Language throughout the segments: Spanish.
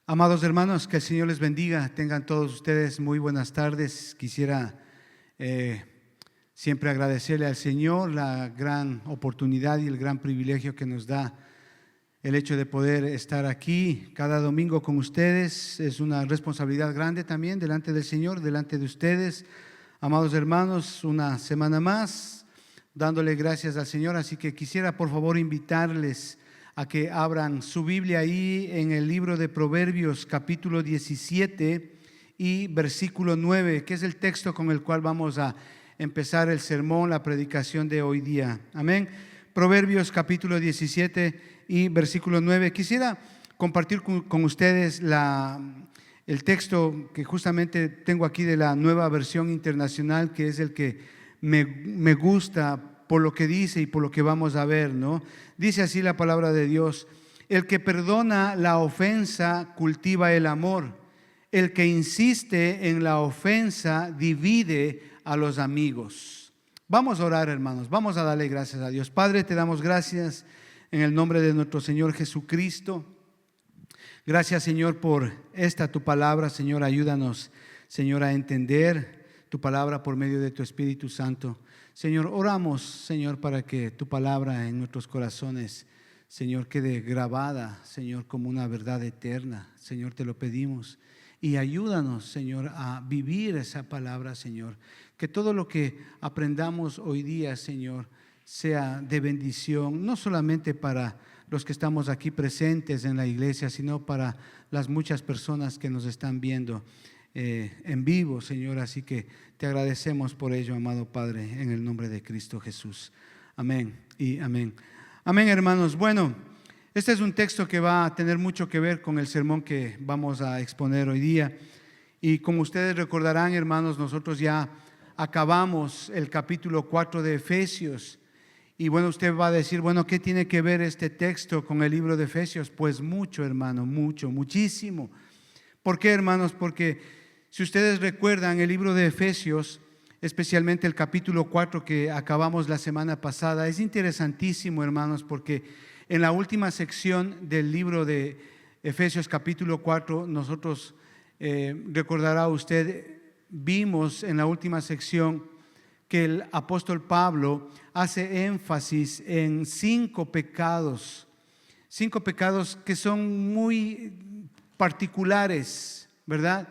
Amados hermanos, que el Señor les bendiga. Tengan todos ustedes muy buenas tardes. Quisiera siempre agradecerle al Señor la gran oportunidad y el gran privilegio que nos da el hecho de poder estar aquí cada domingo con ustedes. Es una responsabilidad grande también delante del Señor, delante de ustedes. Amados hermanos, una semana más dándole gracias al Señor. Así que quisiera por favor invitarles a que abran su Biblia ahí en el libro de Proverbios capítulo 17 y versículo 9, que es el texto con el cual vamos a empezar el sermón, la predicación de hoy día. Amén. Proverbios capítulo 17 y versículo 9. Quisiera compartir con ustedes el texto que justamente tengo aquí de la Nueva Versión Internacional, que es el que me gusta por lo que dice y por lo que vamos a ver, ¿no? Dice así la palabra de Dios: el que perdona la ofensa cultiva el amor, el que insiste en la ofensa divide a los amigos. Vamos a orar, hermanos, vamos a darle gracias a Dios. Padre, te damos gracias en el nombre de nuestro Señor Jesucristo. Gracias, Señor, por esta tu palabra. Señor, ayúdanos, Señor, a entender tu palabra por medio de tu Espíritu Santo. Señor, oramos, Señor, para que tu palabra en nuestros corazones, Señor, quede grabada, Señor, como una verdad eterna. Señor, te lo pedimos. Y ayúdanos, Señor, a vivir esa palabra, Señor. Que todo lo que aprendamos hoy día, Señor, sea de bendición, no solamente para los que estamos aquí presentes en la iglesia, sino para las muchas personas que nos están viendo en vivo, Señor. Así que te agradecemos por ello, amado Padre, en el nombre de Cristo Jesús. Amén y amén. Amén, hermanos. Bueno, este es un texto que va a tener mucho que ver con el sermón que vamos a exponer hoy día. Y como ustedes recordarán, hermanos, nosotros ya acabamos el capítulo 4 de Efesios. Y bueno, usted va a decir, bueno, ¿qué tiene que ver este texto con el libro de Efesios? Pues mucho, hermano, muchísimo. ¿Por qué, hermanos? Porque si ustedes recuerdan el libro de Efesios, especialmente el capítulo 4 que acabamos la semana pasada, es interesantísimo, hermanos, porque en la última sección del libro de Efesios capítulo 4, nosotros, recordará usted, vimos en la última sección que el apóstol Pablo hace énfasis en 5 pecados que son muy particulares, ¿verdad?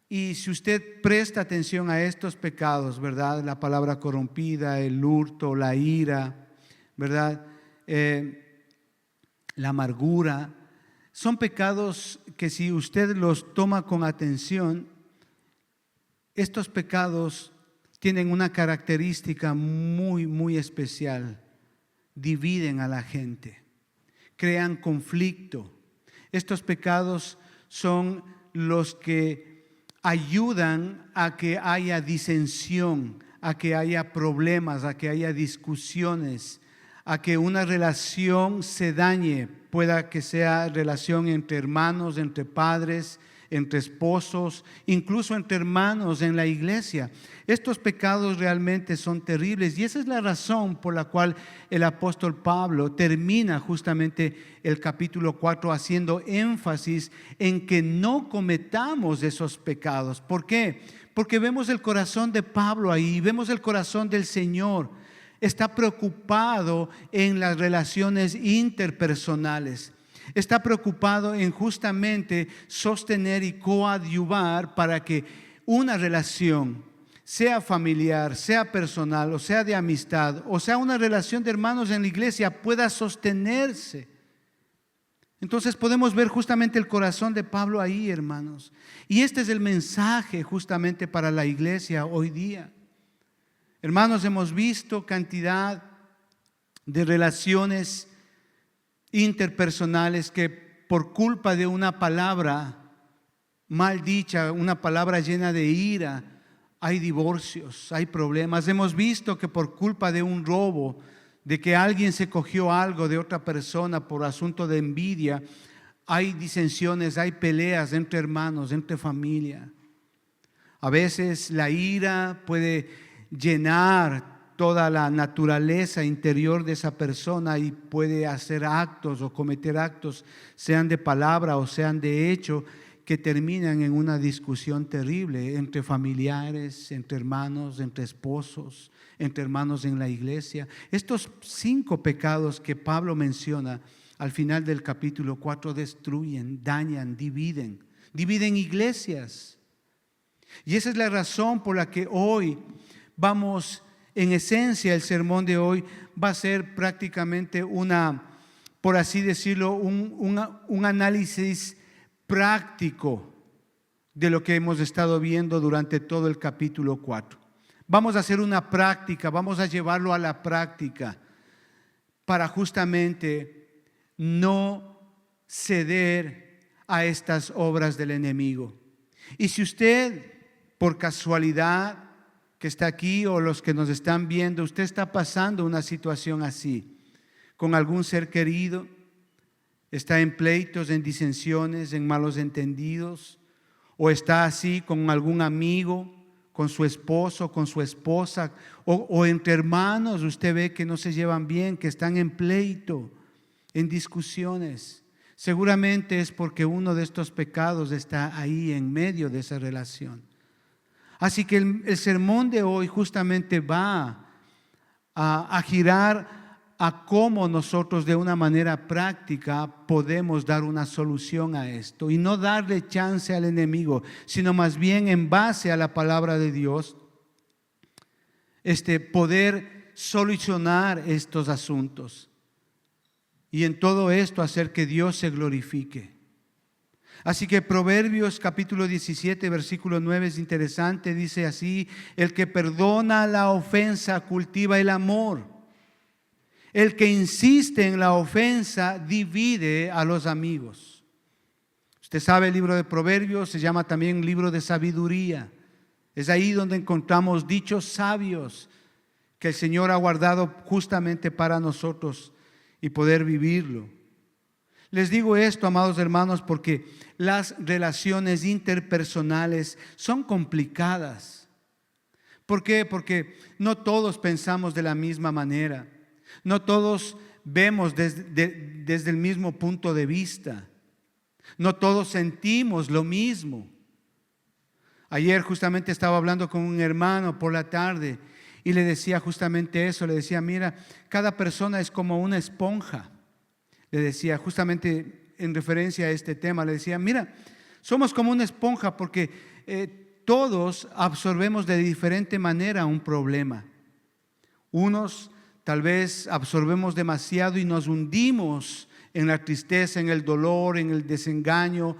Y si usted presta atención a estos pecados, ¿verdad? La palabra corrompida, el hurto, la ira, ¿verdad? La amargura, son pecados que si usted los toma con atención, estos pecados tienen una característica muy especial: dividen a la gente, crean conflicto. Estos pecados son los que ayudan a que haya disensión, a que haya problemas, a que haya discusiones, a que una relación se dañe, pueda que sea relación entre hermanos, entre padres, entre esposos, incluso entre hermanos en la iglesia. Estos pecados realmente son terribles y esa es la razón por la cual el apóstol Pablo termina justamente el capítulo 4 haciendo énfasis en que no cometamos esos pecados. ¿Por qué? Porque vemos el corazón de Pablo ahí, vemos el corazón del Señor. Está preocupado en las relaciones interpersonales. Está preocupado en justamente sostener y coadyuvar para que una relación, sea familiar, sea personal, o sea de amistad, o sea una relación de hermanos en la iglesia, pueda sostenerse. Entonces podemos ver justamente el corazón de Pablo ahí, hermanos. Y este es el mensaje justamente para la iglesia hoy día. Hermanos, hemos visto cantidad de relaciones interpersonales que por culpa de una palabra mal dicha, una palabra llena de ira, hay divorcios, hay problemas. Hemos visto que por culpa de un robo, de que alguien se cogió algo de otra persona por asunto de envidia, hay disensiones, hay peleas entre hermanos, entre familia. A veces la ira puede llenar toda la naturaleza interior de esa persona y puede hacer actos o cometer actos, sean de palabra o sean de hecho, que terminan en una discusión terrible entre familiares, entre hermanos, entre esposos, entre hermanos en la iglesia. Estos 5 pecados que Pablo menciona al final del capítulo 4 destruyen, dañan, dividen iglesias. Y esa es la razón por la que hoy vamos, en esencia, el sermón de hoy va a ser prácticamente por así decirlo, un análisis práctico de lo que hemos estado viendo durante todo el capítulo 4. Vamos a hacer una práctica, vamos a llevarlo a la práctica para justamente no ceder a estas obras del enemigo. Y si usted, por casualidad, que está aquí o los que nos están viendo, usted está pasando una situación así, con algún ser querido, está en pleitos, en disensiones, en malos entendidos, o está así con algún amigo, con su esposo, con su esposa, o entre hermanos, usted ve que no se llevan bien, que están en pleito, en discusiones. Seguramente es porque uno de estos pecados está ahí en medio de esa relación. Así que el sermón de hoy justamente va a girar a cómo nosotros de una manera práctica podemos dar una solución a esto y no darle chance al enemigo, sino más bien en base a la palabra de Dios, poder solucionar estos asuntos y en todo esto hacer que Dios se glorifique. Así que Proverbios capítulo 17 versículo 9 es interesante, dice así: el que perdona la ofensa cultiva el amor. El que insiste en la ofensa divide a los amigos. Usted sabe, el libro de Proverbios se llama también libro de sabiduría. Es ahí donde encontramos dichos sabios que el Señor ha guardado justamente para nosotros y poder vivirlo. Les digo esto, amados hermanos, porque las relaciones interpersonales son complicadas. ¿Por qué? Porque no todos pensamos de la misma manera. No todos vemos desde el mismo punto de vista. No todos sentimos lo mismo. Ayer justamente estaba hablando con un hermano por la tarde y le decía justamente eso. Le decía: mira, cada persona es como una esponja. Le decía justamente en referencia a este tema, le decía: mira, somos como una esponja porque todos absorbemos de diferente manera un problema. Unos tal vez absorbemos demasiado y nos hundimos en la tristeza, en el dolor, en el desengaño,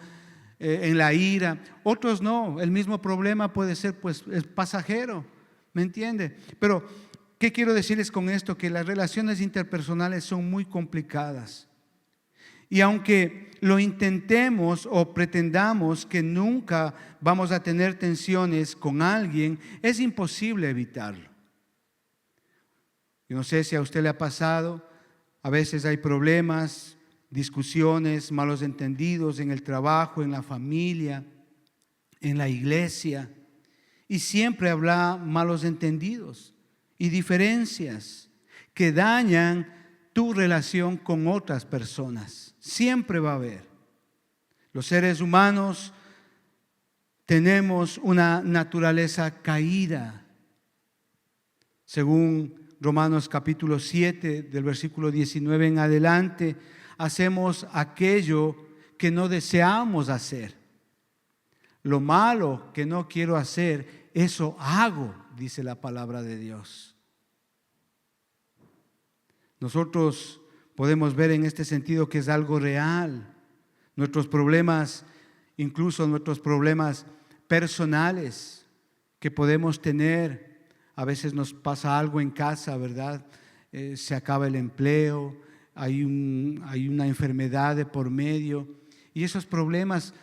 en la ira. Otros no, el mismo problema puede ser es pasajero, ¿me entiende? Pero ¿qué quiero decirles con esto? Que las relaciones interpersonales son muy complicadas. Y aunque lo intentemos o pretendamos que nunca vamos a tener tensiones con alguien, es imposible evitarlo. Yo no sé si a usted le ha pasado, a veces hay problemas, discusiones, malos entendidos en el trabajo, en la familia, en la iglesia, y siempre habrá malos entendidos y diferencias que dañan tu relación con otras personas. Siempre va a haber. Los seres humanos tenemos una naturaleza caída. Según Romanos capítulo 7, del versículo 19 en adelante, hacemos aquello que no deseamos hacer. Lo malo que no quiero hacer, eso hago, dice la palabra de Dios. Nosotros podemos ver en este sentido que es algo real. Nuestros problemas, incluso nuestros problemas personales que podemos tener. A veces nos pasa algo en casa, ¿verdad? Se acaba el empleo, hay una enfermedad de por medio. Y esos problemas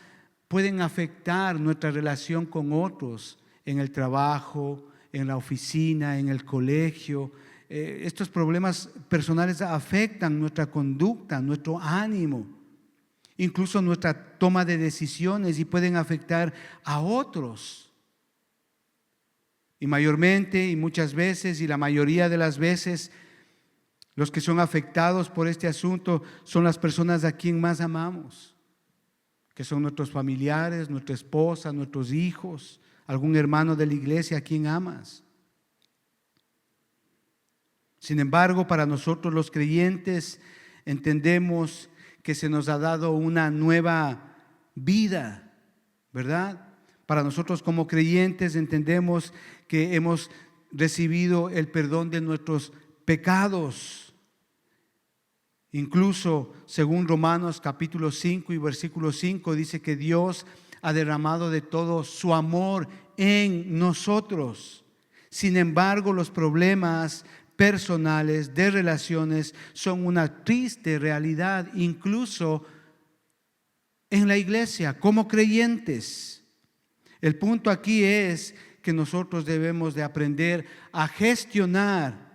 pueden afectar nuestra relación con otros en el trabajo, en la oficina, en el colegio. Estos problemas personales afectan nuestra conducta, nuestro ánimo, incluso nuestra toma de decisiones y pueden afectar a otros. Y mayormente y muchas veces y la mayoría de las veces los que son afectados por este asunto son las personas a quien más amamos, que son nuestros familiares, nuestra esposa, nuestros hijos, algún hermano de la iglesia a quien amas. Sin embargo, para nosotros los creyentes entendemos que se nos ha dado una nueva vida, ¿verdad? Para nosotros como creyentes entendemos que hemos recibido el perdón de nuestros pecados. Incluso según Romanos capítulo 5 y versículo 5 dice que Dios ha derramado de todo su amor en nosotros. Sin embargo, los problemas personales de relaciones son una triste realidad, incluso en la iglesia, como creyentes. El punto aquí es que nosotros debemos de aprender a gestionar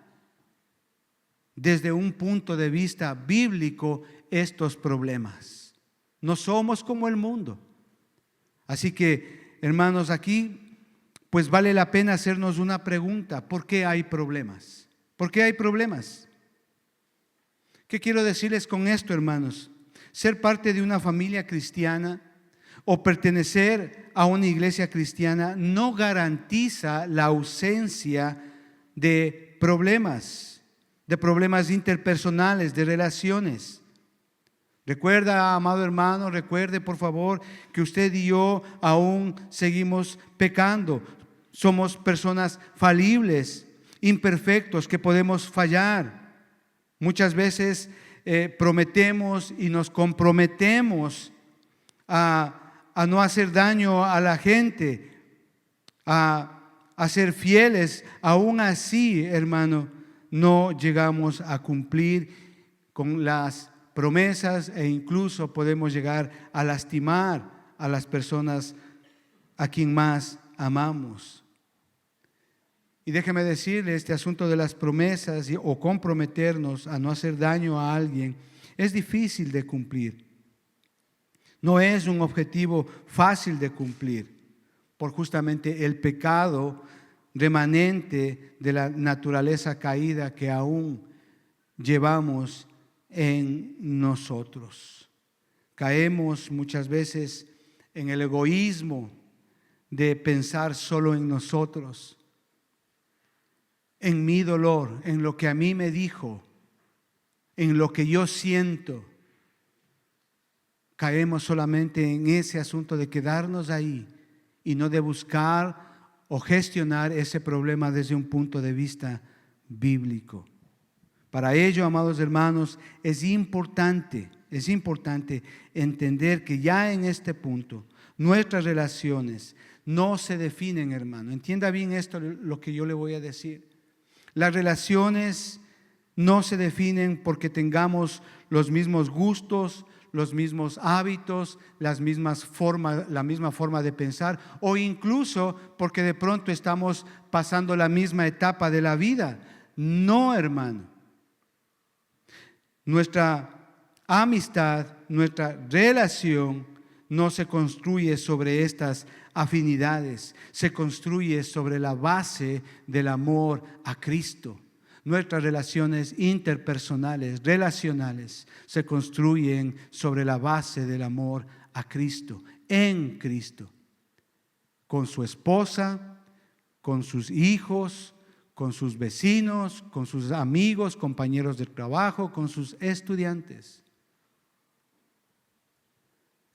desde un punto de vista bíblico estos problemas. No somos como el mundo. Así que, hermanos, aquí pues vale la pena hacernos una pregunta: ¿por qué hay problemas? ¿Por qué hay problemas? ¿Qué quiero decirles con esto, hermanos? Ser parte de una familia cristiana o pertenecer a una iglesia cristiana no garantiza la ausencia de problemas interpersonales, de relaciones. Recuerda, amado hermano, recuerde por favor que usted y yo aún seguimos pecando. Somos personas falibles, imperfectos, que podemos fallar. Muchas veces prometemos y nos comprometemos a no hacer daño a la gente, a ser fieles. Aún así, hermano, no llegamos a cumplir con las promesas e incluso podemos llegar a lastimar a las personas a quien más amamos. Y déjeme decirle, este asunto de las promesas o comprometernos a no hacer daño a alguien es difícil de cumplir. No es un objetivo fácil de cumplir por justamente el pecado remanente de la naturaleza caída que aún llevamos en nosotros. Caemos muchas veces en el egoísmo de pensar solo en nosotros, en mi dolor, en lo que a mí me dijo, en lo que yo siento. Caemos solamente en ese asunto de quedarnos ahí y no de buscar o gestionar ese problema desde un punto de vista bíblico. Para ello, amados hermanos, es importante entender que ya en este punto nuestras relaciones no se definen, hermano. Entienda bien esto, lo que yo le voy a decir. Las relaciones no se definen porque tengamos los mismos gustos, los mismos hábitos, la misma forma de pensar, o incluso porque de pronto estamos pasando la misma etapa de la vida. No, hermano. Nuestra amistad, nuestra relación no se construye sobre estas afinidades, se construye sobre la base del amor a Cristo. Nuestras relaciones interpersonales, relacionales, se construyen sobre la base del amor a Cristo, en Cristo, con su esposa, con sus hijos, con sus vecinos, con sus amigos, compañeros de trabajo, con sus estudiantes.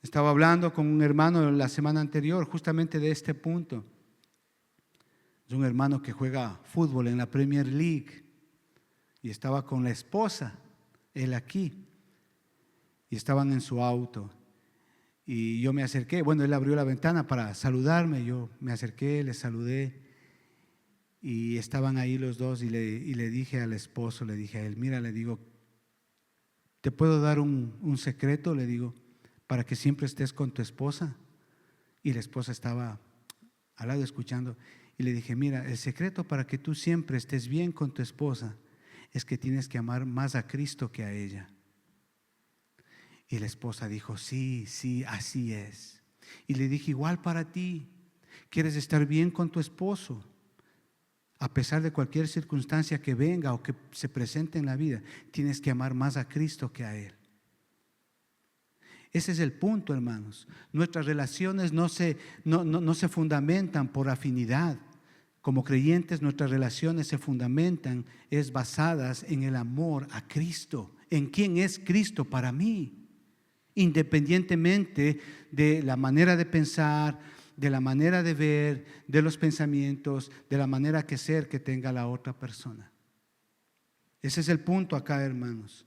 Estaba hablando con un hermano la semana anterior justamente de este punto. Es un hermano que juega fútbol en la Premier League y estaba con la esposa, él aquí, y estaban en su auto. Y yo me acerqué, bueno, él abrió la ventana para saludarme, yo me acerqué, le saludé. Y estaban ahí los dos y le dije al esposo, le dije a él, mira, le digo, ¿te puedo dar un secreto? Le digo, para que siempre estés con tu esposa. Y la esposa estaba al lado escuchando. Y le dije, mira, el secreto para que tú siempre estés bien con tu esposa es que tienes que amar más a Cristo que a ella. Y la esposa dijo, sí, así es. Y le dije, igual para ti, ¿quieres estar bien con tu esposo? A pesar de cualquier circunstancia que venga o que se presente en la vida, tienes que amar más a Cristo que a Él. Ese es el punto, hermanos. Nuestras relaciones no se fundamentan por afinidad. Como creyentes, nuestras relaciones se fundamentan, basadas en el amor a Cristo, en quién es Cristo para mí, independientemente de la manera de pensar, de la manera de ver, de los pensamientos, de la manera que tenga la otra persona. Ese es el punto acá, hermanos.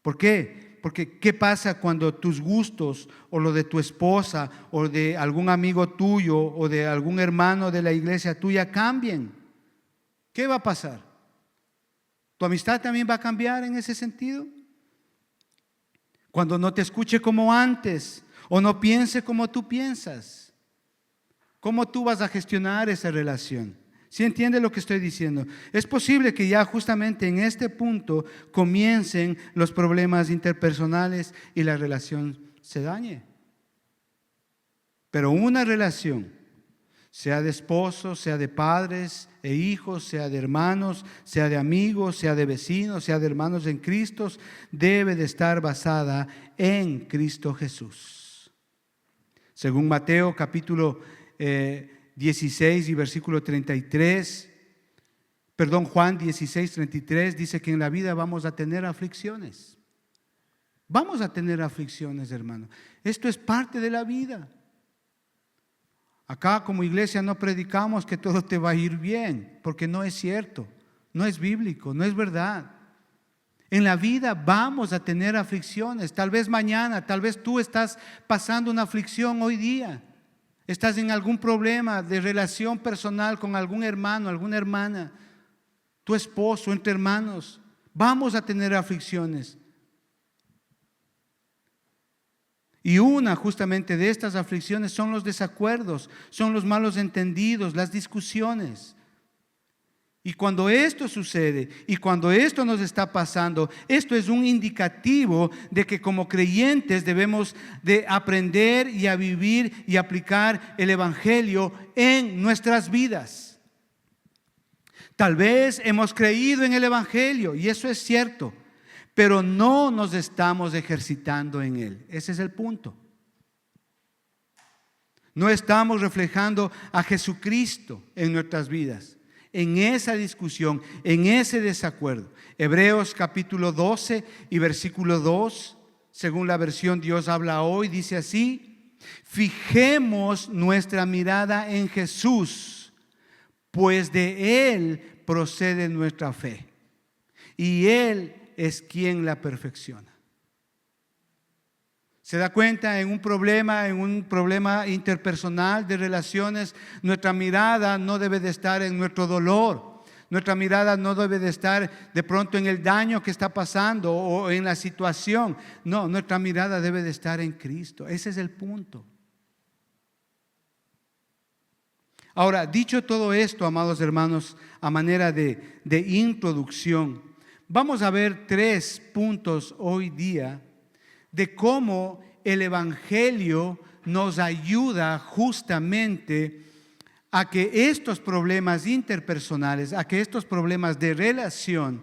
¿Por qué? Porque ¿qué pasa cuando tus gustos o lo de tu esposa o de algún amigo tuyo o de algún hermano de la iglesia tuya cambien? ¿Qué va a pasar? ¿Tu amistad también va a cambiar en ese sentido? Cuando no te escuche como antes o no piense como tú piensas, ¿cómo tú vas a gestionar esa relación? ¿Sí entiende lo que estoy diciendo? Es posible que ya justamente en este punto comiencen los problemas interpersonales y la relación se dañe. Pero una relación, sea de esposos, sea de padres e hijos, sea de hermanos, sea de amigos, sea de vecinos, sea de hermanos en Cristo, debe de estar basada en Cristo Jesús. Según Mateo capítulo 16 y versículo 33, Juan 16, 33 dice que en la vida vamos a tener aflicciones. Vamos a tener aflicciones, hermano. Esto es parte de la vida. Acá como iglesia no predicamos que todo te va a ir bien, porque no es cierto, no es bíblico, no es verdad. En la vida vamos a tener aflicciones, tal vez mañana, tal vez tú estás pasando una aflicción hoy día. Estás en algún problema de relación personal con algún hermano, alguna hermana, tu esposo, entre hermanos. Vamos a tener aflicciones. Y una justamente de estas aflicciones son los desacuerdos, son los malos entendidos, las discusiones. Y cuando esto sucede y cuando esto nos está pasando, esto es un indicativo de que como creyentes debemos de aprender y a vivir y aplicar el Evangelio en nuestras vidas. Tal vez hemos creído en el Evangelio y eso es cierto, pero no nos estamos ejercitando en él. Ese es el punto. No estamos reflejando a Jesucristo en nuestras vidas. En esa discusión, en ese desacuerdo. Hebreos capítulo 12 y versículo 2, según la versión Dios habla hoy, dice así: fijemos nuestra mirada en Jesús, pues de Él procede nuestra fe, y Él es quien la perfecciona. ¿Se da cuenta? En un problema interpersonal de relaciones, nuestra mirada no debe de estar en nuestro dolor. Nuestra mirada no debe de estar de pronto en el daño que está pasando o en la situación. No, nuestra mirada debe de estar en Cristo. Ese es el punto. Ahora, dicho todo esto, amados hermanos, a manera de introducción, vamos a ver 3 puntos hoy día de cómo el Evangelio nos ayuda justamente a que estos problemas interpersonales, a que estos problemas de relación,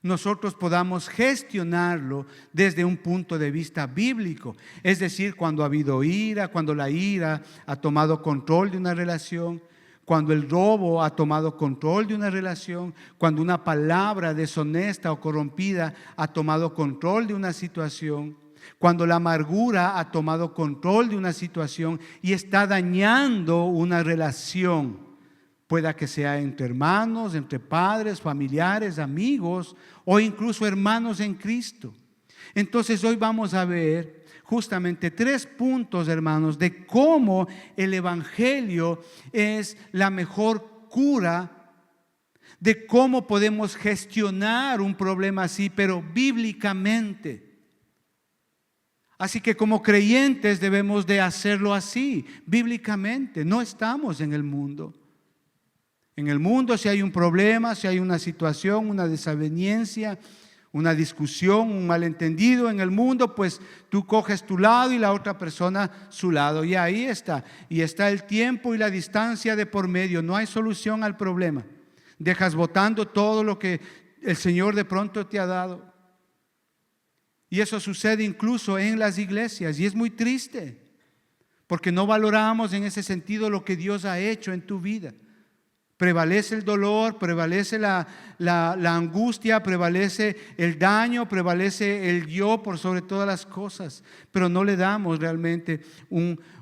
nosotros podamos gestionarlo desde un punto de vista bíblico. Es decir, cuando ha habido ira, cuando la ira ha tomado control de una relación, cuando el robo ha tomado control de una relación, cuando una palabra deshonesta o corrompida ha tomado control de una situación, cuando la amargura ha tomado control de una situación y está dañando una relación, pueda que sea entre hermanos, entre padres, familiares, amigos o incluso hermanos en Cristo. Entonces hoy vamos a ver justamente 3 puntos, hermanos, de cómo el Evangelio es la mejor cura, de cómo podemos gestionar un problema así, pero bíblicamente. Así que como creyentes debemos de hacerlo así, bíblicamente. No estamos en el mundo. En el mundo, si hay un problema, si hay una situación, una desaveniencia, una discusión, un malentendido en el mundo, pues tú coges tu lado y la otra persona su lado. Y ahí está. Y está el tiempo y la distancia de por medio. No hay solución al problema. Dejas botando todo lo que el Señor de pronto te ha dado. Y eso sucede incluso en las iglesias y es muy triste porque no valoramos en ese sentido lo que Dios ha hecho en tu vida. Prevalece el dolor, prevalece la angustia, prevalece el daño, prevalece el yo por sobre todas las cosas, pero no le damos realmente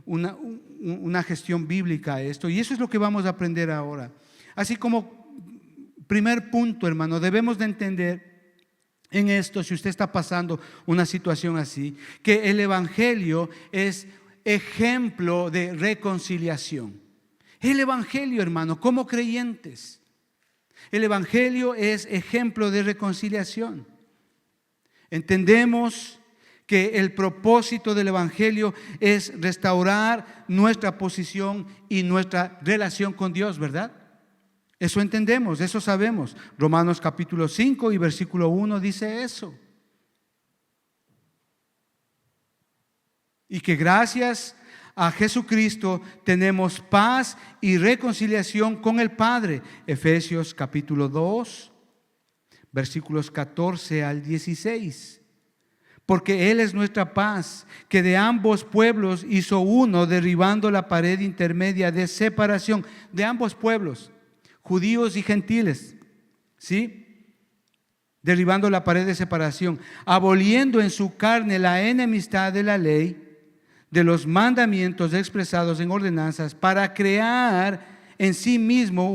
una gestión bíblica a esto. Y eso es lo que vamos a aprender ahora. Así como primer punto, hermano, debemos de entender en esto, si usted está pasando una situación así, que el Evangelio es ejemplo de reconciliación. El Evangelio, hermano, como creyentes, el Evangelio es ejemplo de reconciliación. Entendemos que el propósito del Evangelio es restaurar nuestra posición y nuestra relación con Dios, ¿verdad? Eso entendemos, eso sabemos. Romanos capítulo 5 y versículo 1 dice eso. Y que gracias a Jesucristo tenemos paz y reconciliación con el Padre. Efesios capítulo 2, versículos 14 al 16. Porque Él es nuestra paz, que de ambos pueblos hizo uno, derribando la pared intermedia de separación de ambos pueblos, judíos y gentiles, ¿sí? Derribando la pared de separación, aboliendo en su carne la enemistad de la ley, de los mandamientos expresados en ordenanzas, para crear en sí mismo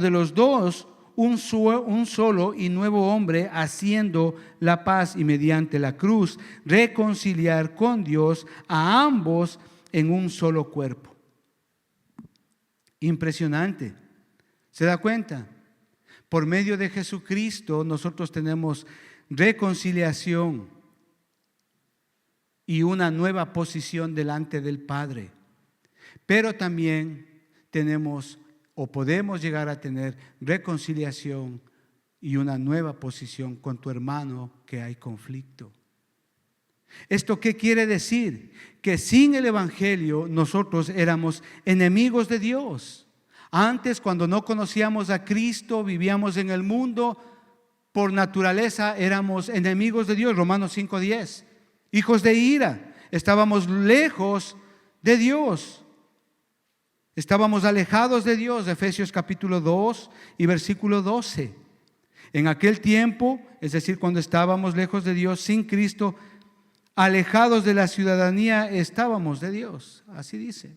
de los dos un solo y nuevo hombre, haciendo la paz, y mediante la cruz reconciliar con Dios a ambos en un solo cuerpo. Impresionante. ¿Se da cuenta? Por medio de Jesucristo nosotros tenemos reconciliación y una nueva posición delante del Padre. Pero también tenemos o podemos llegar a tener reconciliación y una nueva posición con tu hermano que hay conflicto. ¿Esto qué quiere decir? Que sin el Evangelio nosotros éramos enemigos de Dios. Antes, cuando no conocíamos a Cristo, vivíamos en el mundo, por naturaleza éramos enemigos de Dios. Romanos 5:10. Hijos de ira, estábamos lejos de Dios. Estábamos alejados de Dios. Efesios capítulo 2 y versículo 12. En aquel tiempo, es decir, cuando estábamos lejos de Dios, sin Cristo, alejados de la ciudadanía, estábamos de Dios. Así dice.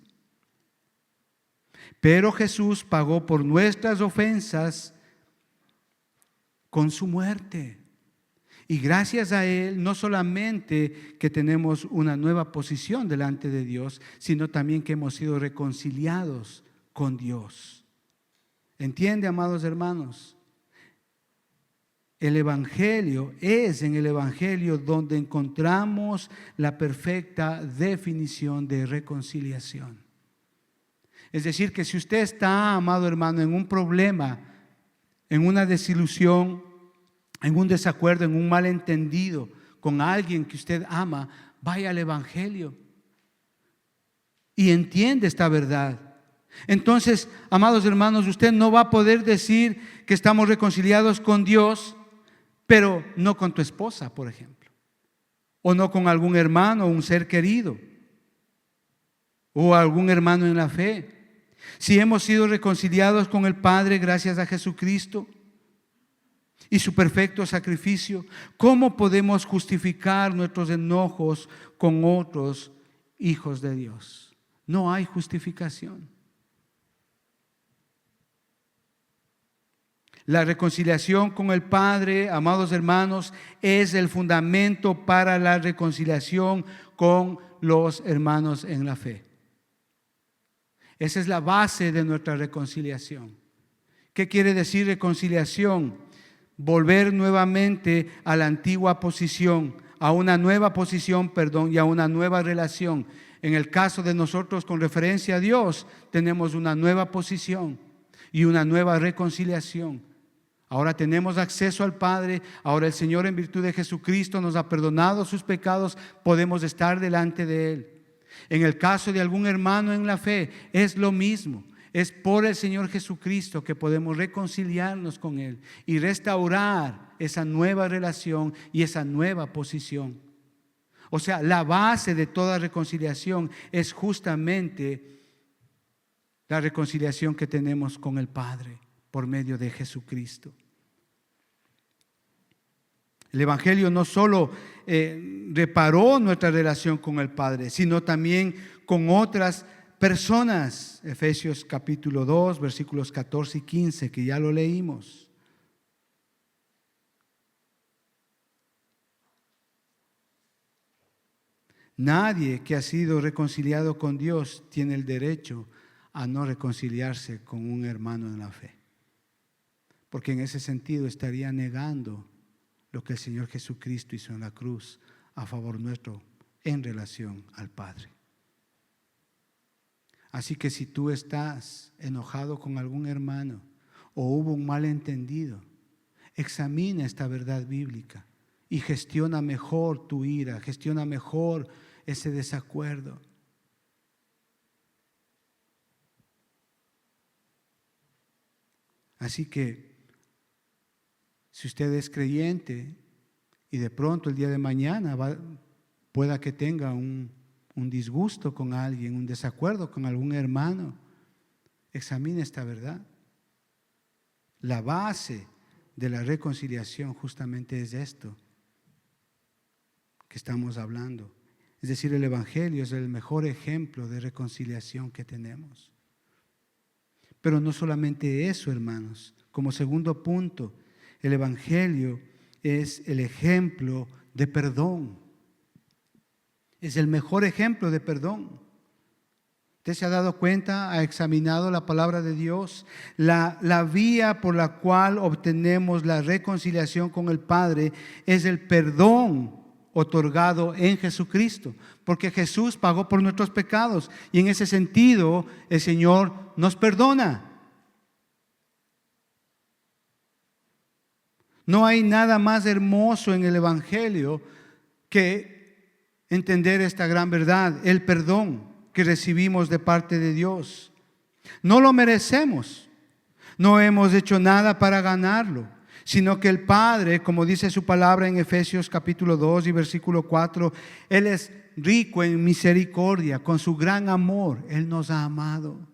Pero Jesús pagó por nuestras ofensas con su muerte. Y gracias a Él, no solamente que tenemos una nueva posición delante de Dios, sino también que hemos sido reconciliados con Dios. ¿Entiende, amados hermanos? El Evangelio es en el Evangelio donde encontramos la perfecta definición de reconciliación. Es decir, que si usted está, amado hermano, en un problema, en una desilusión, en un desacuerdo, en un malentendido con alguien que usted ama, vaya al Evangelio y entiende esta verdad. Entonces, amados hermanos, usted no va a poder decir que estamos reconciliados con Dios, pero no con tu esposa, por ejemplo, o no con algún hermano o un ser querido, o algún hermano en la fe. Si hemos sido reconciliados con el Padre gracias a Jesucristo y su perfecto sacrificio, ¿cómo podemos justificar nuestros enojos con otros hijos de Dios? No hay justificación. La reconciliación con el Padre, amados hermanos, es el fundamento para la reconciliación con los hermanos en la fe. Esa es la base de nuestra reconciliación. ¿Qué quiere decir reconciliación? Volver nuevamente a la antigua posición, a una nueva posición, y a una nueva relación. En el caso de nosotros, con referencia a Dios, tenemos una nueva posición y una nueva reconciliación. Ahora tenemos acceso al Padre. Ahora el Señor, en virtud de Jesucristo, nos ha perdonado sus pecados. Podemos estar delante de Él. En el caso de algún hermano en la fe, es lo mismo. Es por el Señor Jesucristo que podemos reconciliarnos con Él y restaurar esa nueva relación y esa nueva posición. O sea, la base de toda reconciliación es justamente la reconciliación que tenemos con el Padre por medio de Jesucristo. El Evangelio no solo reparó nuestra relación con el Padre, sino también con otras personas. Efesios capítulo 2, versículos 14 y 15, que ya lo leímos. Nadie que ha sido reconciliado con Dios tiene el derecho a no reconciliarse con un hermano en la fe, porque en ese sentido estaría negando lo que el Señor Jesucristo hizo en la cruz a favor nuestro en relación al Padre. Así que si tú estás enojado con algún hermano o hubo un malentendido, examina esta verdad bíblica y gestiona mejor tu ira, gestiona mejor ese desacuerdo. Así que si usted es creyente y de pronto el día de mañana pueda que tenga un disgusto con alguien, un desacuerdo con algún hermano, examine esta verdad. La base de la reconciliación justamente es esto que estamos hablando. Es decir, el Evangelio es el mejor ejemplo de reconciliación que tenemos. Pero no solamente eso, hermanos. Como segundo punto, el Evangelio es el ejemplo de perdón. Es el mejor ejemplo de perdón. ¿Usted se ha dado cuenta? ¿Ha examinado la palabra de Dios? La vía por la cual obtenemos la reconciliación con el Padre es el perdón otorgado en Jesucristo, porque Jesús pagó por nuestros pecados y en ese sentido el Señor nos perdona. No hay nada más hermoso en el Evangelio que entender esta gran verdad, el perdón que recibimos de parte de Dios. No lo merecemos, no hemos hecho nada para ganarlo, sino que el Padre, como dice su palabra en Efesios capítulo 2 y versículo 4, Él es rico en misericordia, con su gran amor, Él nos ha amado.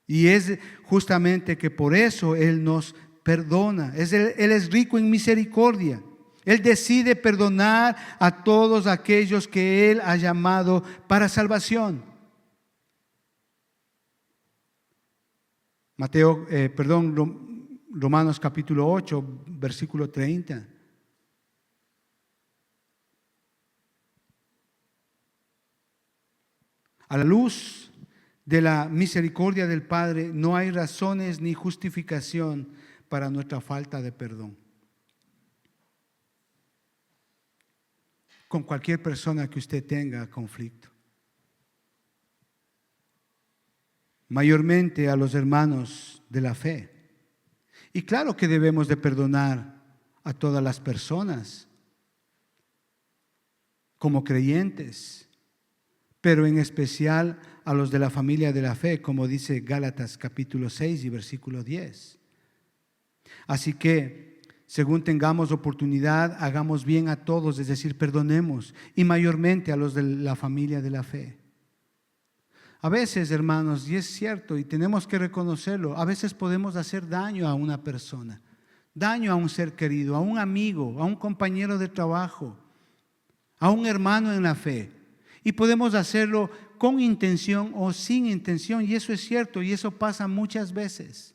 Y es justamente que por eso Él nos perdona. Él es rico en misericordia. Él decide perdonar a todos aquellos que Él ha llamado para salvación. Romanos capítulo 8, versículo 30. A la luz de la misericordia del Padre, no hay razones ni justificación para nuestra falta de perdón. Con cualquier persona que usted tenga conflicto. Mayormente a los hermanos de la fe. Y claro que debemos de perdonar a todas las personas como creyentes, pero en especial a los de la familia de la fe, como dice Gálatas capítulo 6 y versículo 10. Así que, según tengamos oportunidad, hagamos bien a todos, es decir, perdonemos, y mayormente a los de la familia de la fe. A veces, hermanos, y es cierto, y tenemos que reconocerlo, a veces podemos hacer daño a una persona, daño a un ser querido, a un amigo, a un compañero de trabajo, a un hermano en la fe. Y podemos hacerlo con intención o sin intención, y eso es cierto, y eso pasa muchas veces.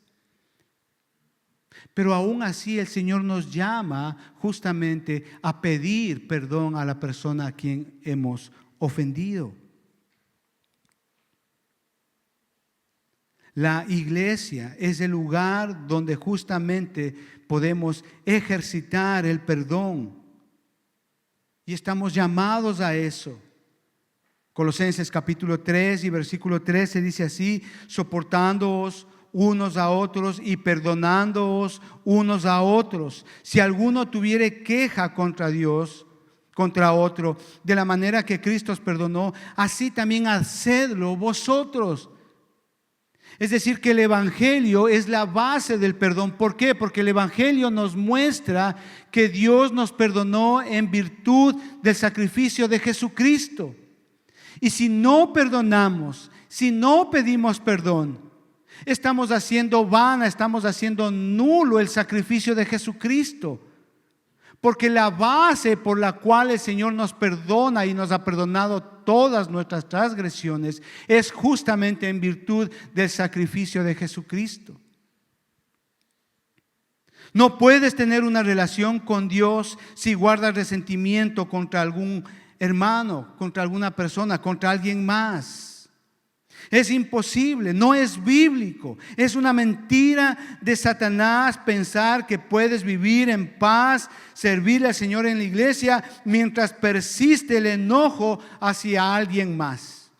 Pero aún así el Señor nos llama justamente a pedir perdón a la persona a quien hemos ofendido. La iglesia es el lugar donde justamente podemos ejercitar el perdón. Y estamos llamados a eso. Colosenses capítulo 3 y versículo 13 dice así: soportándoos unos a otros y perdonándoos unos a otros. Si alguno tuviere queja contra Dios, contra otro, de la manera que Cristo os perdonó, así también hacedlo vosotros. Es decir, que el Evangelio es la base del perdón. ¿Por qué? Porque el Evangelio nos muestra que Dios nos perdonó en virtud del sacrificio de Jesucristo. Y si no perdonamos, si no pedimos perdón, estamos haciendo vana, estamos haciendo nulo el sacrificio de Jesucristo. Porque la base por la cual el Señor nos perdona y nos ha perdonado todas nuestras transgresiones es justamente en virtud del sacrificio de Jesucristo. No puedes tener una relación con Dios si guardas resentimiento contra algún hermano, contra alguna persona, contra alguien más. Es imposible, no es bíblico. Es una mentira de Satanás pensar que puedes vivir en paz, servirle al Señor en la iglesia mientras persiste el enojo hacia alguien más.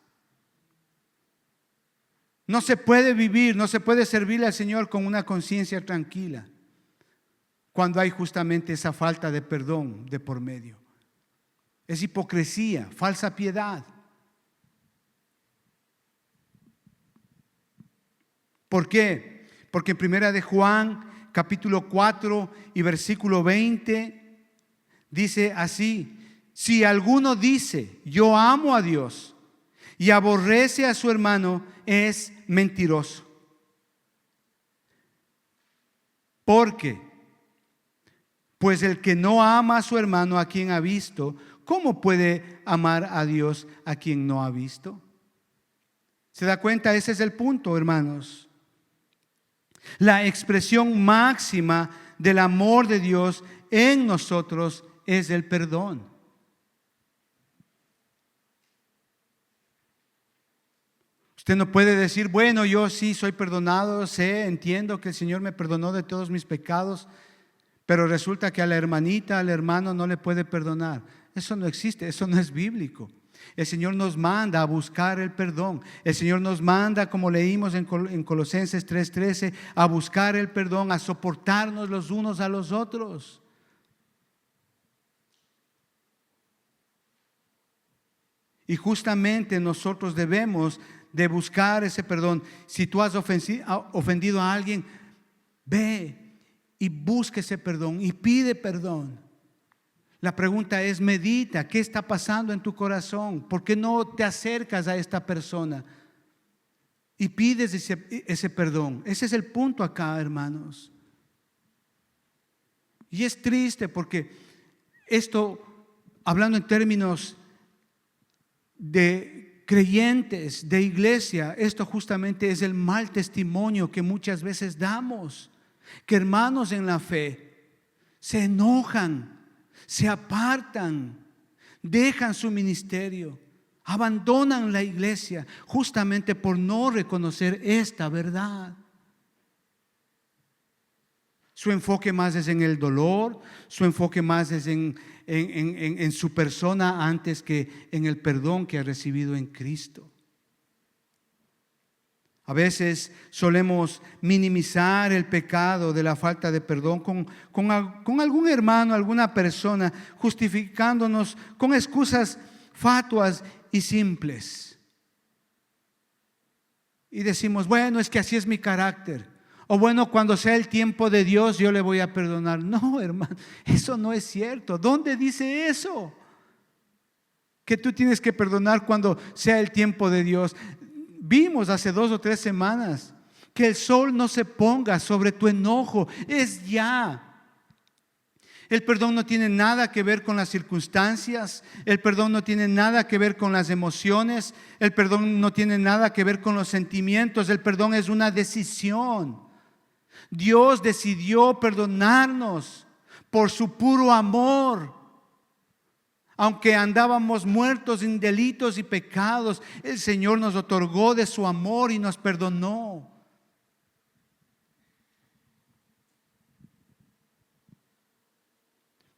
No se puede vivir, no se puede servirle al Señor con una conciencia tranquila cuando hay justamente esa falta de perdón de por medio. Es hipocresía, falsa piedad. ¿Por qué? Porque en Primera de Juan, capítulo 4 y versículo 20, dice así: si alguno dice, yo amo a Dios, y aborrece a su hermano, es mentiroso. ¿Por qué? Pues el que no ama a su hermano a quien ha visto, ¿cómo puede amar a Dios a quien no ha visto? ¿Se da cuenta? Ese es el punto, hermanos. La expresión máxima del amor de Dios en nosotros es el perdón. Usted no puede decir, bueno, yo sí soy perdonado, entiendo que el Señor me perdonó de todos mis pecados, pero resulta que a la hermanita, al hermano no le puede perdonar. Eso no existe, eso no es bíblico. El Señor nos manda a buscar el perdón. El Señor nos manda, como leímos en Colosenses 3:13, a buscar el perdón, a soportarnos los unos a los otros. Y justamente nosotros debemos de buscar ese perdón. Si tú has ofendido a alguien, ve y busca ese perdón y pide perdón. La pregunta es, medita, ¿qué está pasando en tu corazón? ¿Por qué no te acercas a esta persona y pides ese perdón? Ese es el punto acá, hermanos. Y es triste porque esto, hablando en términos de creyentes, de iglesia, esto justamente es el mal testimonio que muchas veces damos. Que hermanos en la fe se enojan, se apartan, dejan su ministerio, abandonan la iglesia justamente por no reconocer esta verdad. Su enfoque más es en el dolor, su enfoque más es en su persona antes que en el perdón que ha recibido en Cristo. A veces solemos minimizar el pecado de la falta de perdón con algún hermano, alguna persona, justificándonos con excusas fatuas y simples. Y decimos, bueno, es que así es mi carácter. O bueno, cuando sea el tiempo de Dios yo le voy a perdonar. No, hermano, eso no es cierto. ¿Dónde dice eso? Que tú tienes que perdonar cuando sea el tiempo de Dios. Vimos hace 2 o 3 semanas que el sol no se ponga sobre tu enojo, es ya. El perdón no tiene nada que ver con las circunstancias, el perdón no tiene nada que ver con las emociones, el perdón no tiene nada que ver con los sentimientos, el perdón es una decisión. Dios decidió perdonarnos por su puro amor. Aunque andábamos muertos en delitos y pecados, el Señor nos otorgó de su amor y nos perdonó.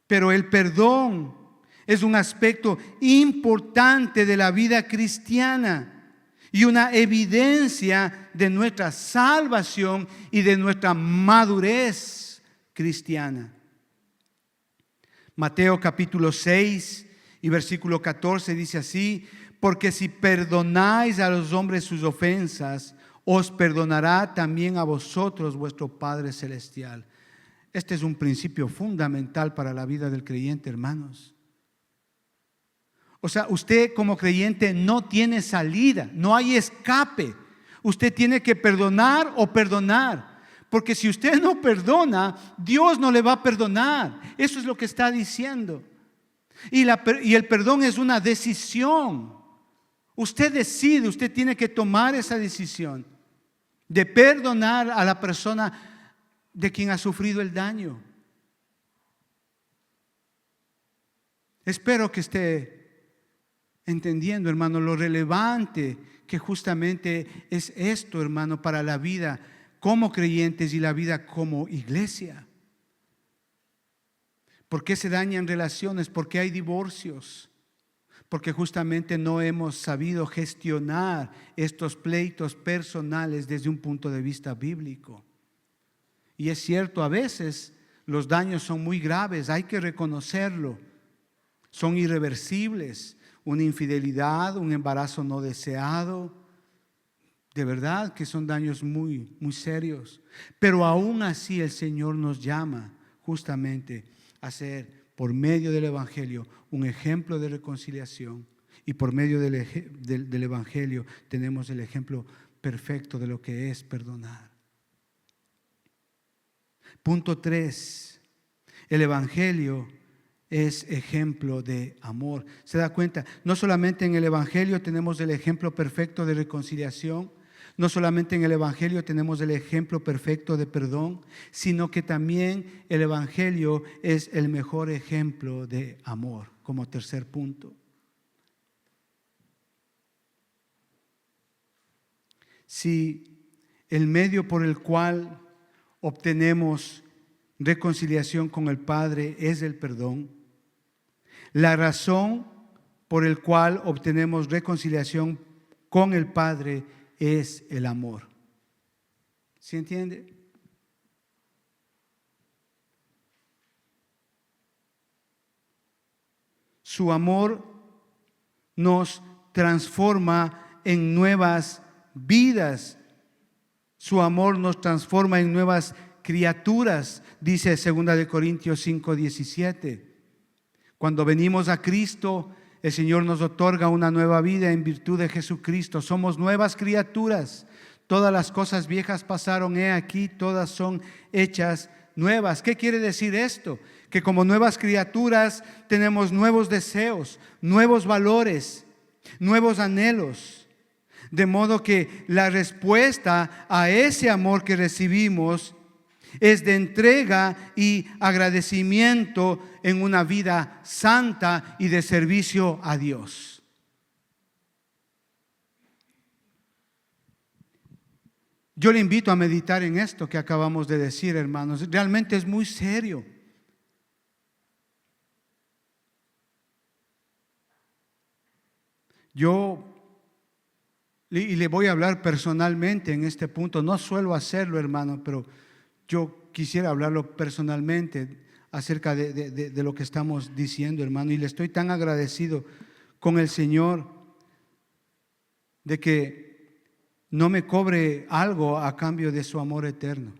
Pero el perdón es un aspecto importante de la vida cristiana y una evidencia de nuestra salvación y de nuestra madurez cristiana. Mateo capítulo 6 y versículo 14 dice así: porque si perdonáis a los hombres sus ofensas, os perdonará también a vosotros vuestro Padre Celestial. Este es un principio fundamental para la vida del creyente, hermanos. O sea, usted como creyente no tiene salida, no hay escape. Usted tiene que perdonar o perdonar. Porque si usted no perdona, Dios no le va a perdonar. Eso es lo que está diciendo. Y el perdón es una decisión. Usted decide, usted tiene que tomar esa decisión de perdonar a la persona de quien ha sufrido el daño. Espero que esté entendiendo, hermano, lo relevante que justamente es esto, hermano, para la vida como creyentes y la vida como iglesia. ¿Por qué se dañan relaciones? ¿Por qué hay divorcios? Porque justamente no hemos sabido gestionar estos pleitos personales desde un punto de vista bíblico. Y es cierto, a veces los daños son muy graves, hay que reconocerlo. Son irreversibles. Una infidelidad, un embarazo no deseado, de verdad que son daños muy, muy serios. Pero aún así el Señor nos llama justamente a ser, por medio del Evangelio, un ejemplo de reconciliación. Y por medio del Evangelio tenemos el ejemplo perfecto de lo que es perdonar. Punto 3. El Evangelio es ejemplo de amor. ¿Se da cuenta? No solamente en el Evangelio tenemos el ejemplo perfecto de reconciliación, no solamente en el Evangelio tenemos el ejemplo perfecto de perdón, sino que también el Evangelio es el mejor ejemplo de amor, como tercer punto. Si el medio por el cual obtenemos reconciliación con el Padre es el perdón, la razón por el cual obtenemos reconciliación con el Padre es el amor. ¿Sí entiende? Su amor nos transforma en nuevas vidas. Su amor nos transforma en nuevas criaturas, dice 2 Corintios 5:17. Cuando venimos a Cristo, el Señor nos otorga una nueva vida en virtud de Jesucristo. Somos nuevas criaturas. Todas las cosas viejas pasaron, he aquí, todas son hechas nuevas. ¿Qué quiere decir esto? Que como nuevas criaturas tenemos nuevos deseos, nuevos valores, nuevos anhelos. De modo que la respuesta a ese amor que recibimos es de entrega y agradecimiento en una vida santa y de servicio a Dios. Yo le invito a meditar en esto que acabamos de decir, hermanos. Realmente es muy serio. Y le voy a hablar personalmente en este punto. No suelo hacerlo, hermano, pero yo quisiera hablarlo personalmente acerca de lo que estamos diciendo, hermano. Y le estoy tan agradecido con el Señor de que no me cobre algo a cambio de su amor eterno.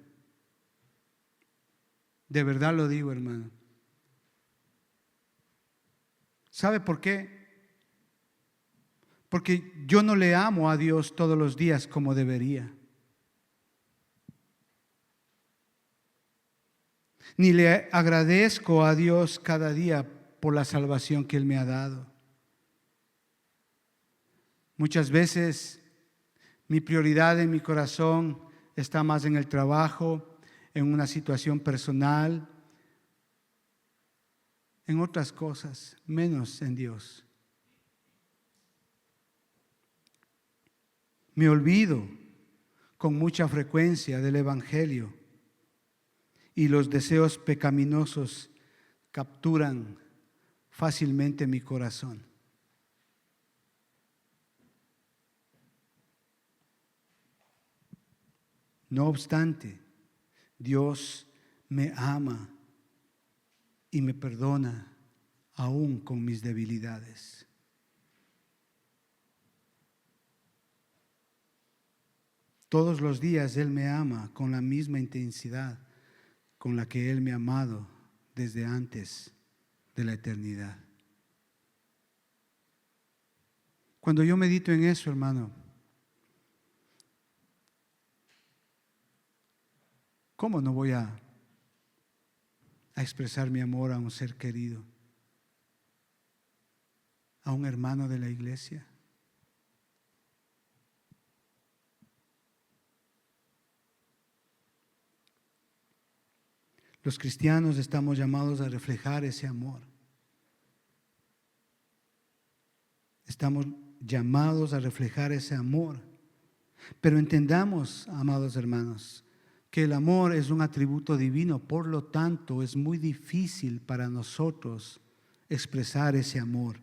De verdad lo digo, hermano. ¿Sabe por qué? Porque yo no le amo a Dios todos los días como debería. Ni le agradezco a Dios cada día por la salvación que Él me ha dado. Muchas veces mi prioridad en mi corazón está más en el trabajo, en una situación personal, en otras cosas, menos en Dios. Me olvido con mucha frecuencia del Evangelio y los deseos pecaminosos capturan fácilmente mi corazón. No obstante, Dios me ama y me perdona aún con mis debilidades. Todos los días Él me ama con la misma intensidad con la que Él me ha amado desde antes de la eternidad. Cuando yo medito en eso, hermano, ¿cómo no voy a expresar mi amor a un ser querido, a un hermano de la iglesia? Los cristianos estamos llamados a reflejar ese amor. Estamos llamados a reflejar ese amor. Pero entendamos, amados hermanos, que el amor es un atributo divino, por lo tanto es muy difícil para nosotros expresar ese amor.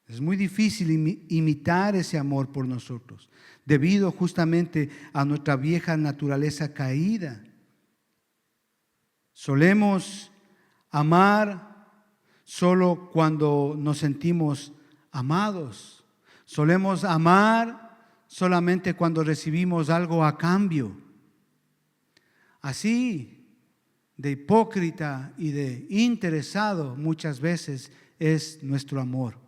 Es muy difícil imitar ese amor por nosotros, debido justamente a nuestra vieja naturaleza caída. Solemos amar solo cuando nos sentimos amados. Solemos amar solamente cuando recibimos algo a cambio. Así de hipócrita y de interesado muchas veces es nuestro amor.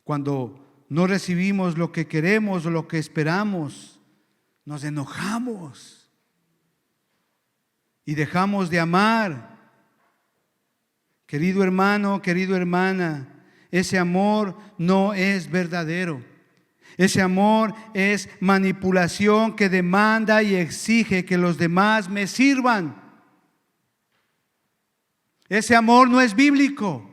Cuando no recibimos lo que queremos o lo que esperamos, nos enojamos y dejamos de amar. Querido hermano, querida hermana, ese amor no es verdadero. Ese amor es manipulación que demanda y exige que los demás me sirvan. Ese amor no es bíblico.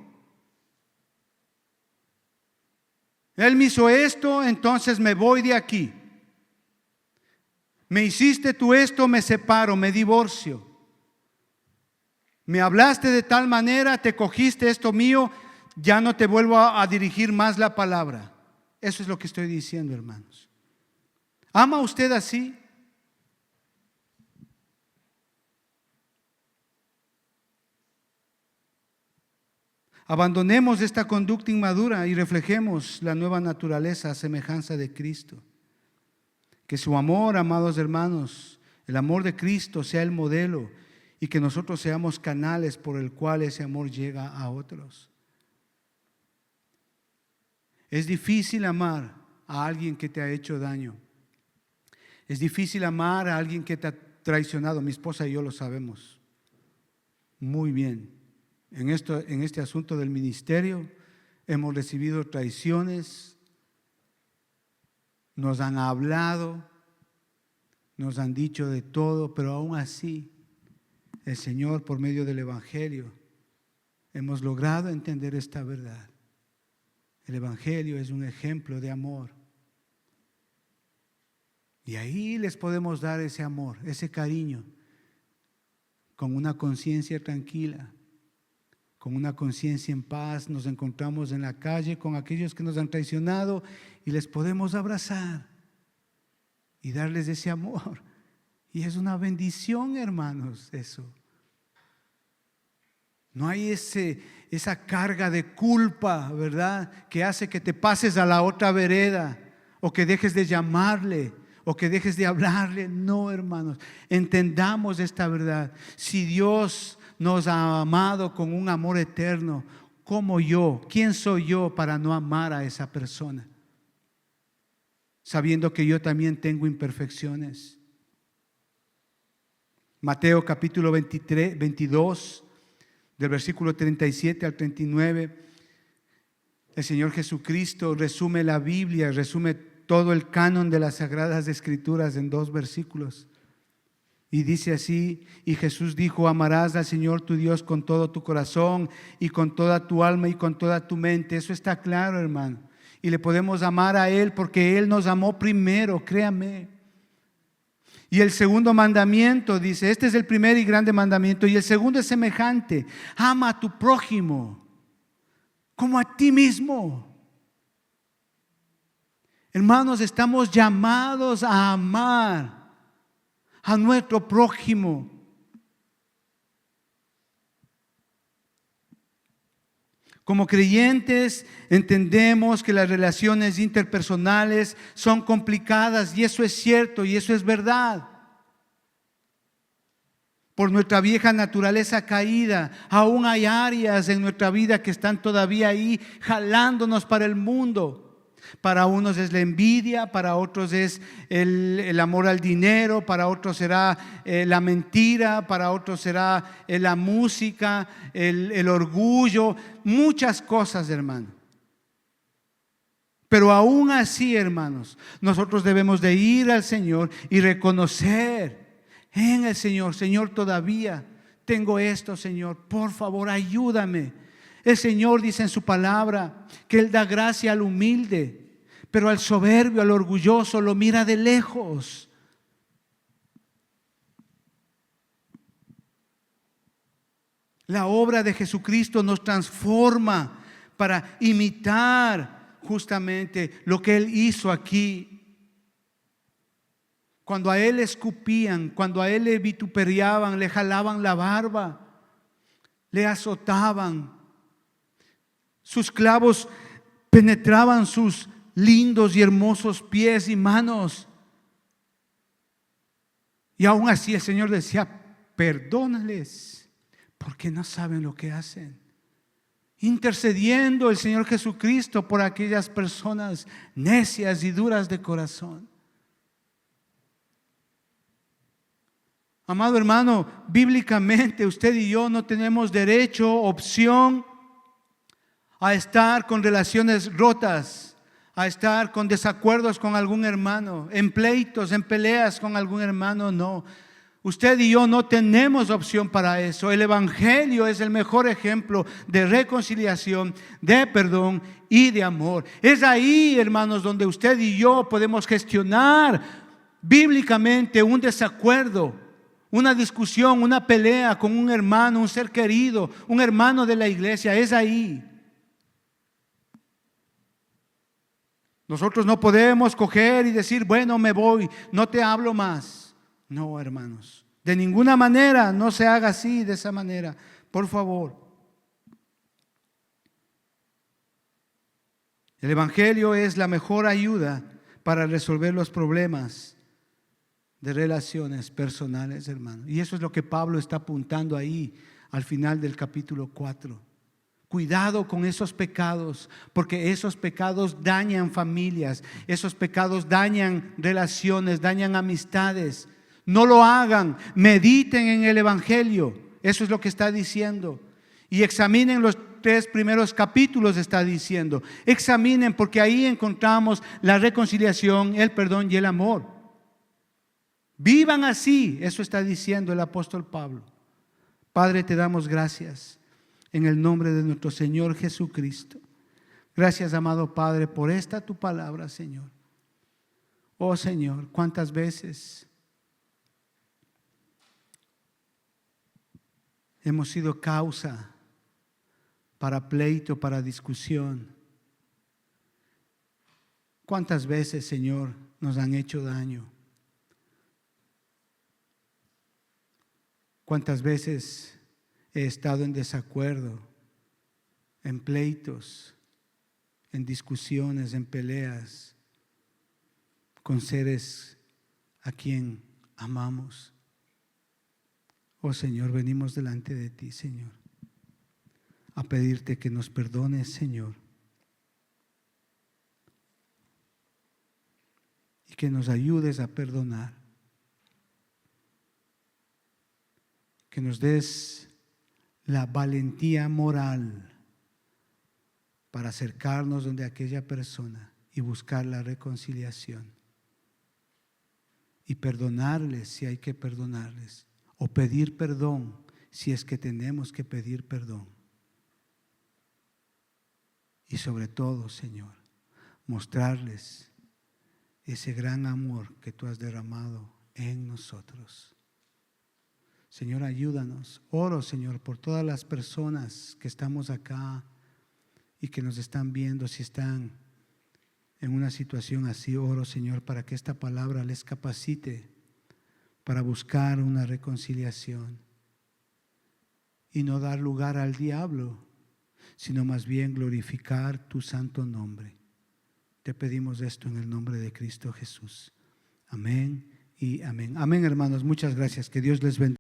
Él me hizo esto, entonces me voy de aquí. Me hiciste tú esto, me separo, me divorcio. Me hablaste de tal manera, te cogiste esto mío, ya no te vuelvo a dirigir más la palabra. Eso es lo que estoy diciendo, hermanos. ¿Ama usted así? Abandonemos esta conducta inmadura y reflejemos la nueva naturaleza a semejanza de Cristo. Que su amor, amados hermanos, el amor de Cristo sea el modelo y que nosotros seamos canales por el cual ese amor llega a otros. Es difícil amar a alguien que te ha hecho daño. Es difícil amar a alguien que te ha traicionado. Mi esposa y yo lo sabemos muy bien. En este asunto del ministerio hemos recibido traiciones. Nos han hablado, nos han dicho de todo, pero aún así, el Señor, por medio del Evangelio, hemos logrado entender esta verdad. El Evangelio es un ejemplo de amor. Y ahí les podemos dar ese amor, ese cariño, con una conciencia tranquila, con una conciencia en paz. Nos encontramos en la calle con aquellos que nos han traicionado y les podemos abrazar y darles ese amor. Y es una bendición, hermanos, eso. No hay esa carga de culpa, ¿verdad?, que hace que te pases a la otra vereda o que dejes de llamarle o que dejes de hablarle. No, hermanos, entendamos esta verdad. Si Dios nos ha amado con un amor eterno, ¿quién soy yo para no amar a esa persona? Sabiendo que yo también tengo imperfecciones. Mateo capítulo 22, del versículo 37 al 39, el Señor Jesucristo resume la Biblia, resume todo el canon de las Sagradas Escrituras en 2 versículos. Y dice así: y Jesús dijo: amarás al Señor tu Dios con todo tu corazón y con toda tu alma y con toda tu mente. Eso está claro, hermano. Y le podemos amar a Él porque Él nos amó primero, créame. Y el segundo mandamiento dice, este es el primer y grande mandamiento, y el segundo es semejante: ama a tu prójimo como a ti mismo. Hermanos, estamos llamados a amar a nuestro prójimo Como creyentes entendemos que las relaciones interpersonales son complicadas y eso es cierto y eso es verdad. Por nuestra vieja naturaleza caída, aún hay áreas en nuestra vida que están todavía ahí jalándonos para el mundo. Para unos es la envidia, para otros es el amor al dinero, para otros será la mentira, para otros será la música, el orgullo, muchas cosas, hermano. Pero aún así, hermanos, nosotros debemos de ir al Señor y reconocer en el Señor: Señor, todavía tengo esto, Señor, por favor, ayúdame. El Señor dice en su palabra que Él da gracia al humilde, pero al soberbio, al orgulloso, lo mira de lejos. La obra de Jesucristo nos transforma para imitar justamente lo que Él hizo aquí. Cuando a Él le escupían, cuando a Él le vituperaban, le jalaban la barba, le azotaban, sus clavos penetraban sus lindos y hermosos pies y manos, y aún así el Señor decía: perdónales, porque no saben lo que hacen. Intercediendo el Señor Jesucristo por aquellas personas necias y duras de corazón. Amado hermano, bíblicamente usted y yo no tenemos derecho, opción a estar con relaciones rotas, a estar con desacuerdos con algún hermano, en pleitos, en peleas con algún hermano. No, usted y yo no tenemos opción para eso. El Evangelio es el mejor ejemplo de reconciliación, de perdón y de amor. Es ahí, hermanos, donde usted y yo podemos gestionar bíblicamente un desacuerdo, una discusión, una pelea con un hermano, un ser querido, un hermano de la iglesia. Es ahí. Nosotros no podemos coger y decir: bueno, me voy, no te hablo más. No, hermanos, de ninguna manera. No se haga así, de esa manera, por favor. El Evangelio es la mejor ayuda para resolver los problemas de relaciones personales, hermano. Y eso es lo que Pablo está apuntando ahí al final del capítulo 4. Cuidado con esos pecados, porque esos pecados dañan familias, esos pecados dañan relaciones, dañan amistades. No lo hagan, mediten en el Evangelio. Eso es lo que está diciendo. Y examinen los 3 primeros capítulos, está diciendo. Examinen, porque ahí encontramos la reconciliación, el perdón y el amor. Vivan así, eso está diciendo el apóstol Pablo. Padre, te damos gracias en el nombre de nuestro Señor Jesucristo. Gracias, amado Padre, por esta tu palabra, Señor. Oh Señor, cuántas veces hemos sido causa para pleito, para discusión. Cuántas veces, Señor, nos han hecho daño. ¿Cuántas veces he estado en desacuerdo, en pleitos, en discusiones, en peleas con seres a quien amamos? Oh Señor, venimos delante de ti, Señor, a pedirte que nos perdones, Señor, y que nos ayudes a perdonar. Que nos des la valentía moral para acercarnos donde aquella persona y buscar la reconciliación y perdonarles si hay que perdonarles, o pedir perdón si es que tenemos que pedir perdón. Y sobre todo, Señor, mostrarles ese gran amor que tú has derramado en nosotros. Señor, ayúdanos. Oro, Señor, por todas las personas que estamos acá y que nos están viendo. Si están en una situación así, oro, Señor, para que esta palabra les capacite para buscar una reconciliación y no dar lugar al diablo, sino más bien glorificar tu santo nombre. Te pedimos esto en el nombre de Cristo Jesús. Amén y amén. Amén, hermanos. Muchas gracias. Que Dios les bendiga.